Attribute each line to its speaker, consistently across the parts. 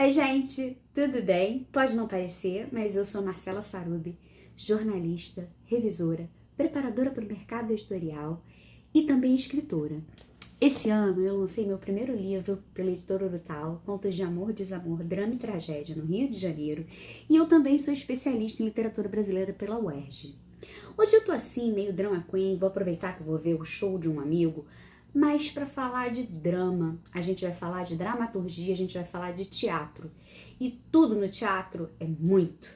Speaker 1: Oi, gente, tudo bem? Pode não parecer, mas eu sou Marcela Sarubi, jornalista, revisora, preparadora para o mercado editorial e também escritora. Esse ano eu lancei meu primeiro livro pela editora Urutau, Contos de Amor, Desamor, Drama e Tragédia, no Rio de Janeiro, e eu também sou especialista em literatura brasileira pela UERJ. Hoje eu tô assim, meio drama queen, vou aproveitar que eu vou ver o show de um amigo, mas para falar de drama, a gente vai falar de dramaturgia, a gente vai falar de teatro. E tudo no teatro é muito.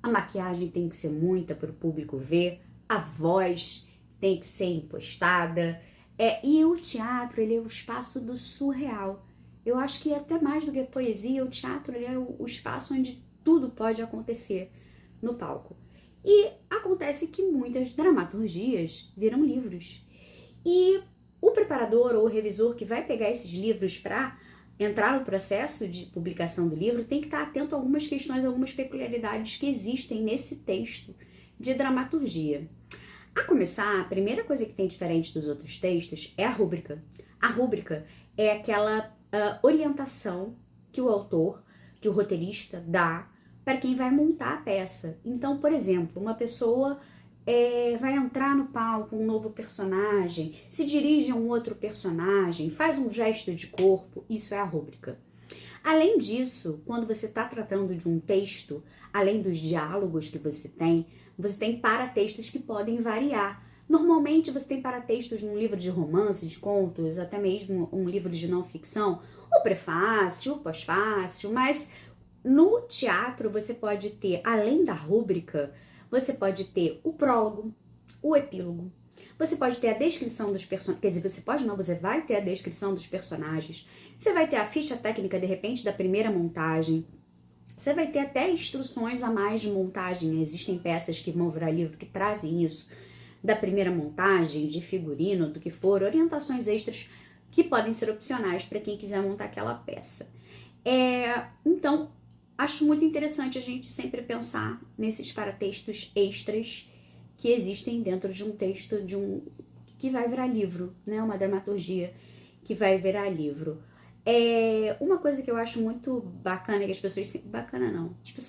Speaker 1: A maquiagem tem que ser muita para o público ver, a voz tem que ser impostada. E o teatro, ele é o espaço do surreal. Eu acho que até mais do que a poesia, o teatro ele é o espaço onde tudo pode acontecer no palco. E acontece que muitas dramaturgias viram livros. E o preparador ou o revisor que vai pegar esses livros para entrar no processo de publicação do livro tem que estar atento a algumas questões, algumas peculiaridades que existem nesse texto de dramaturgia. A começar, a primeira coisa que tem diferente dos outros textos é a rúbrica. A rúbrica é aquela orientação que o autor, que o roteirista dá para quem vai montar a peça. Então, por exemplo, uma pessoa vai entrar no palco um novo personagem, se dirige a um outro personagem, faz um gesto de corpo, isso é a rúbrica. Além disso, quando você está tratando de um texto, além dos diálogos que você tem paratextos que podem variar. Normalmente você tem paratextos num livro de romance, de contos, até mesmo um livro de não ficção, o prefácio, o pós-fácio, mas no teatro você pode ter, além da rúbrica, você pode ter o prólogo, o epílogo, você pode ter a descrição dos personagens, quer dizer, você vai ter a descrição dos personagens, você vai ter a ficha técnica, de repente, da primeira montagem, você vai ter até instruções a mais de montagem, existem peças que vão virar livro que trazem isso, da primeira montagem, de figurino, do que for, orientações extras que podem ser opcionais para quem quiser montar aquela peça. Então, acho muito interessante a gente sempre pensar nesses paratextos extras que existem dentro de um texto que vai virar livro, né? Uma dramaturgia que vai virar livro. Uma coisa que eu acho muito bacana, que as pessoas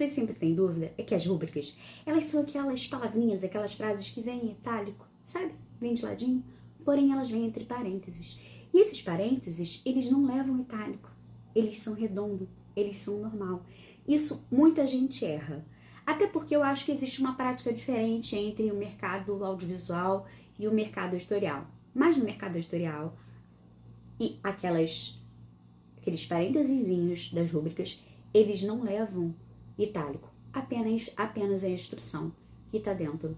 Speaker 1: sempre têm dúvida, é que as rúbricas, elas são aquelas palavrinhas, aquelas frases que vêm em itálico, sabe? Vêm de ladinho, porém elas vêm entre parênteses. E esses parênteses, eles não levam itálico, eles são redondos, eles são normal. Isso muita gente erra. Até porque eu acho que existe uma prática diferente entre o mercado audiovisual e o mercado editorial. Mas no mercado editorial, e aqueles parênteses das rúbricas, eles não levam itálico. Apenas a instrução que está dentro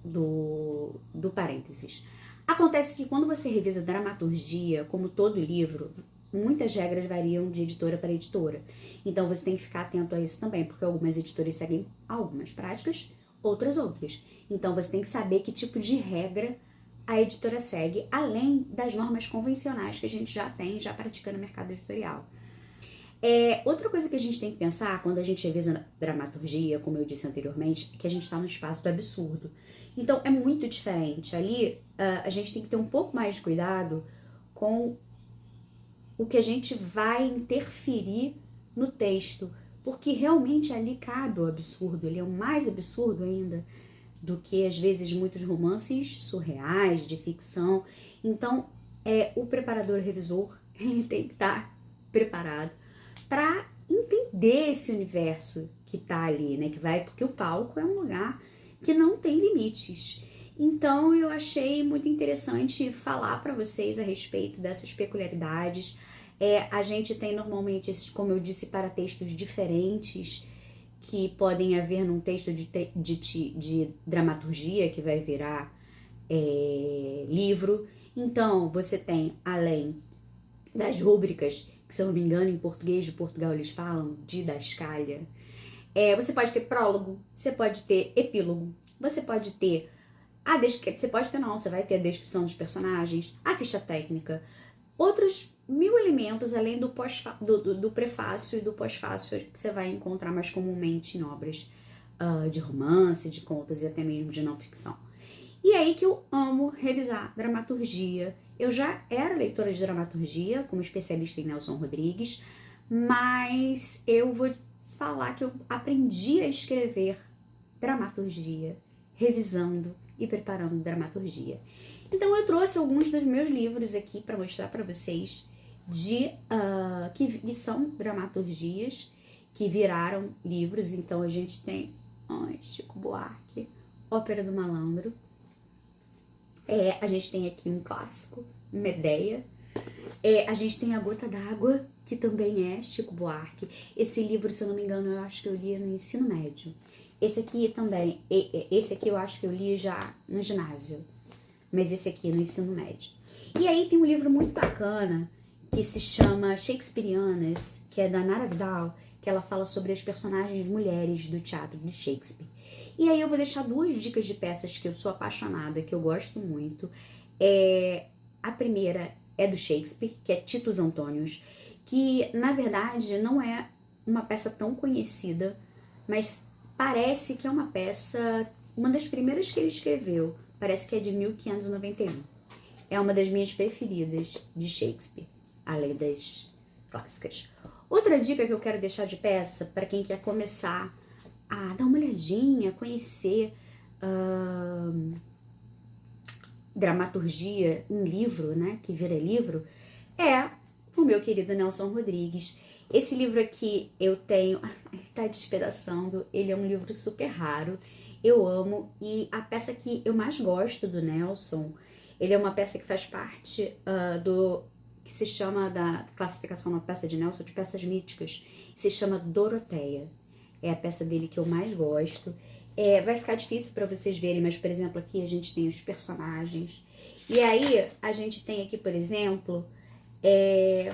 Speaker 1: do parênteses. Acontece que quando você revisa dramaturgia, como todo livro, muitas regras variam de editora para editora. Então você tem que ficar atento a isso também, porque algumas editoras seguem algumas práticas, outras. Então você tem que saber que tipo de regra a editora segue, além das normas convencionais que a gente já pratica no mercado editorial. Outra coisa que a gente tem que pensar quando a gente revisa dramaturgia, como eu disse anteriormente, é que a gente está no espaço do absurdo. Então é muito diferente. Ali a gente tem que ter um pouco mais de cuidado com o que a gente vai interferir no texto, porque realmente ali cabe o absurdo, ele é o mais absurdo ainda do que às vezes muitos romances surreais, de ficção. Então o preparador revisor, ele tem que estar preparado para entender esse universo que tá ali, né, porque o palco é um lugar que não tem limites. Então eu achei muito interessante falar para vocês a respeito dessas peculiaridades. A gente tem normalmente esses, como eu disse, paratextos diferentes que podem haver num texto de dramaturgia que vai virar livro. Então você tem, além das rúbricas, que se eu não me engano em português de Portugal eles falam didascália, você pode ter prólogo, você pode ter epílogo, você pode ter você vai ter a descrição dos personagens, a ficha técnica, outros 1000 elementos além do prefácio e do pós-fácio que você vai encontrar mais comumente em obras de romance, de contos e até mesmo de não ficção. E é aí que eu amo revisar dramaturgia Eu já era leitora de dramaturgia, como especialista em Nelson Rodrigues, mas eu vou falar que eu aprendi a escrever dramaturgia, revisando e preparando dramaturgia. Então eu trouxe alguns dos meus livros aqui para mostrar para vocês que são dramaturgias que viraram livros. Então a gente tem Chico Buarque, Ópera do Malandro. A gente tem aqui um clássico, Medea. A gente tem A Gota d'Água, que também é Chico Buarque. Esse livro, se eu não me engano, eu acho que eu li no ensino médio. Esse aqui também, esse aqui eu acho que eu li já no ginásio, mas esse aqui no ensino médio. E aí tem um livro muito bacana que se chama Shakespearianas, que é da Nara Vidal, que ela fala sobre as personagens mulheres do teatro de Shakespeare. E aí eu vou deixar 2 dicas de peças que eu sou apaixonada, que eu gosto muito. A primeira é do Shakespeare, que é Titus Antônios, que na verdade não é uma peça tão conhecida, mas parece que é uma peça, uma das primeiras que ele escreveu, parece que é de 1591. É uma das minhas preferidas de Shakespeare, além das clássicas. Outra dica que eu quero deixar de peça, para quem quer começar a dar uma olhadinha, conhecer dramaturgia em livro, né, que vira livro, é o meu querido Nelson Rodrigues. Esse livro aqui eu tenho, tá despedaçando, ele é um livro super raro, eu amo, e a peça que eu mais gosto do Nelson, ele é uma peça que faz parte que se chama, da classificação na peça de Nelson, de peças míticas, se chama Doroteia. É a peça dele que eu mais gosto. Vai ficar difícil para vocês verem, mas, por exemplo, aqui a gente tem os personagens. E aí, a gente tem aqui, por exemplo,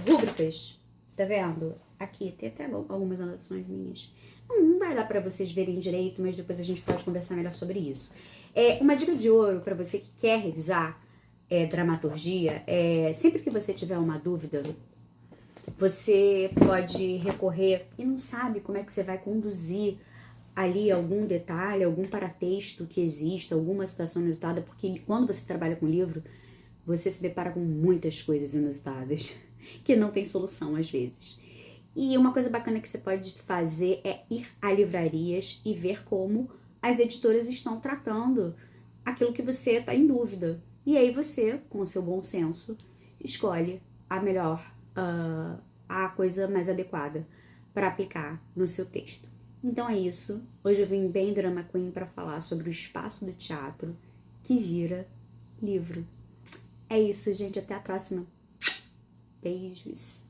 Speaker 1: rúbricas. Tá vendo? Aqui tem até algumas anotações minhas. Não vai dar para vocês verem direito, mas depois a gente pode conversar melhor sobre isso. Uma dica de ouro para você que quer revisar dramaturgia, sempre que você tiver uma dúvida, você pode recorrer e não sabe como é que você vai conduzir ali algum detalhe, algum paratexto que exista, alguma situação inusitada, porque quando você trabalha com livro, você se depara com muitas coisas inusitadas que não tem solução às vezes. E uma coisa bacana que você pode fazer é ir a livrarias e ver como as editoras estão tratando aquilo que você está em dúvida. E aí você, com o seu bom senso, escolhe a melhor, a coisa mais adequada para aplicar no seu texto. Então é isso. Hoje eu vim bem drama queen para falar sobre o espaço do teatro que vira livro. É isso, gente. Até a próxima. Beijos.